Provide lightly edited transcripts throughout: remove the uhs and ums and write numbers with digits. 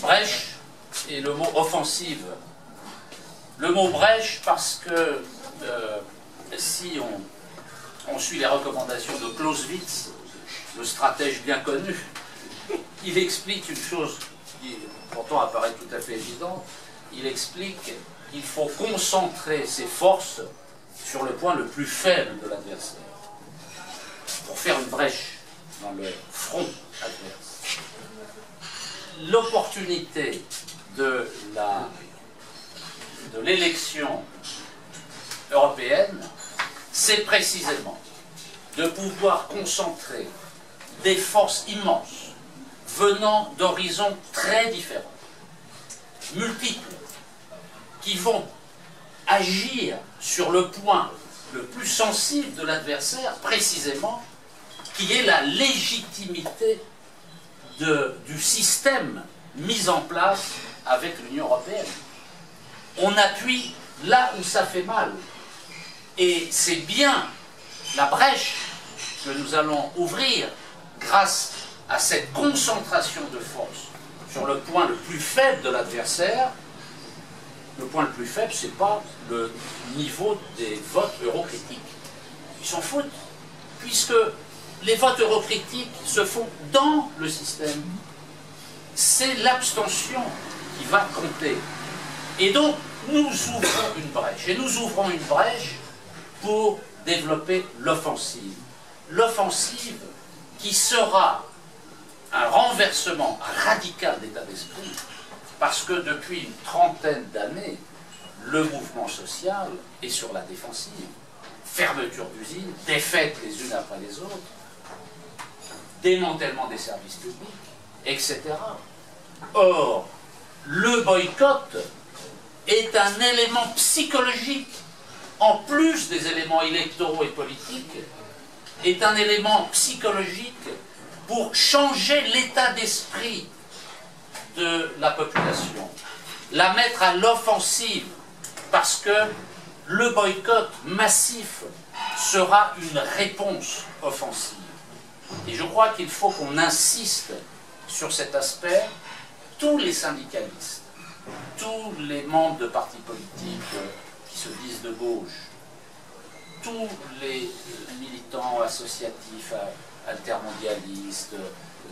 brèche et le mot offensive. Le mot brèche parce que si on suit les recommandations de Clausewitz, le stratège bien connu, il explique une chose qui pourtant apparaît tout à fait évidente. Il explique qu'il faut concentrer ses forces sur le point le plus faible de l'adversaire pour faire une brèche dans le front adverse. L'opportunité de l'élection européenne, c'est précisément de pouvoir concentrer des forces immenses venant d'horizons très différents, multiples, qui vont agir sur le point le plus sensible de l'adversaire, précisément, qui est la légitimité du système mis en place avec l'Union européenne. On appuie là où ça fait mal. Et c'est bien la brèche que nous allons ouvrir grâce à cette concentration de force sur le point le plus faible de l'adversaire. Le point le plus faible, ce n'est pas le niveau des votes eurocritiques. Ils s'en foutent, puisque les votes eurocritiques se font dans le système. C'est l'abstention qui va compter. Et donc, nous ouvrons une brèche. Et nous ouvrons une brèche pour développer l'offensive. L'offensive qui sera un renversement radical d'état d'esprit, parce que depuis une trentaine d'années, le mouvement social est sur la défensive. Fermeture d'usines, défaites les unes après les autres, démantèlement des services publics, etc. Or, le boycott est un élément psychologique, en plus des éléments électoraux et politiques, est un élément psychologique pour changer l'état d'esprit de la population, la mettre à l'offensive, parce que le boycott massif sera une réponse offensive. Et je crois qu'il faut qu'on insiste sur cet aspect. Tous les syndicalistes, tous les membres de partis politiques qui se disent de gauche, tous les militants associatifs, altermondialistes,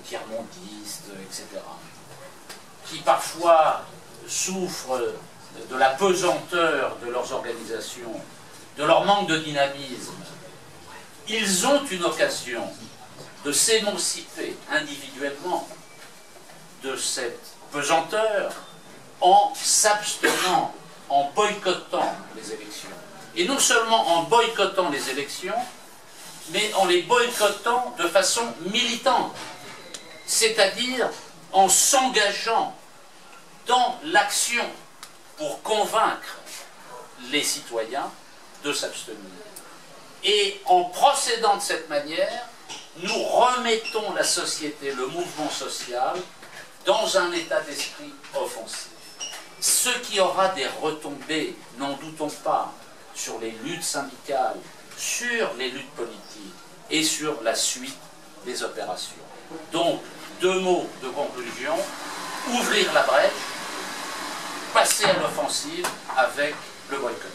tiers-mondistes, etc., qui parfois souffrent de la pesanteur de leurs organisations, de leur manque de dynamisme, ils ont une occasion de s'émanciper individuellement de cette pesanteur en s'abstenant, en boycottant les élections. Et non seulement en boycottant les élections, mais en les boycottant de façon militante, c'est-à-dire en s'engageant dans l'action pour convaincre les citoyens de s'abstenir. Et en procédant de cette manière, nous remettons la société, le mouvement social, dans un état d'esprit offensif. Ce qui aura des retombées, n'en doutons pas, sur les luttes syndicales, sur les luttes politiques et sur la suite des opérations. Donc, 2 mots de conclusion: ouvrir la brèche, passer à l'offensive avec le boycott.